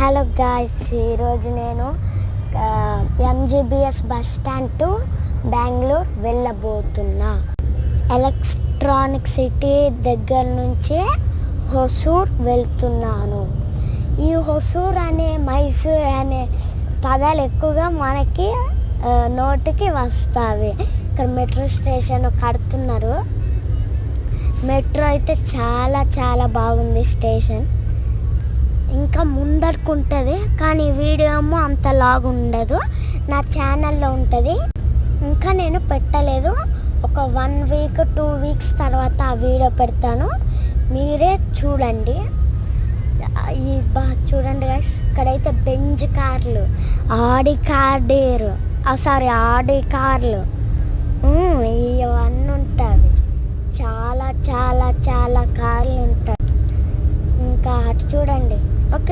Hello guys, ఈరోజు నేను MGBS bus stand to Bengaluru వెళ్ళబోతున్నా. ఎలక్ట్రానిక్ సిటీ దగ్గర నుంచి హొసూర్ వెళ్తున్నాను. ఈ హొసూర్ అనే మైసూర్ అనే పదాలు ఎక్కువగా మనకి నోటికి వస్తాయి. ఇక్కడ మెట్రో స్టేషన్ కడుతున్నారు. మెట్రో అయితే చాలా చాలా బాగుంది స్టేషన్. ఇంకా ముందరకు ఉంటుంది, కానీ వీడియో ఏమో అంత లాగ్ ఉండదు. నా ఛానల్లో ఉంటుంది, ఇంకా నేను పెట్టలేదు. ఒక 1 వీక్ 2 వీక్స్ తర్వాత ఆ వీడియో పెడతాను, మీరే చూడండి. చూడండి గైస్, ఇక్కడైతే బెంజ్ కార్లు, ఆడి కార్లు ఇవన్నీ ఉంటాయి. చాలా చాలా చాలా కార్లు ఉంటాయి. ఇంకా అటు చూడండి. ఓకే.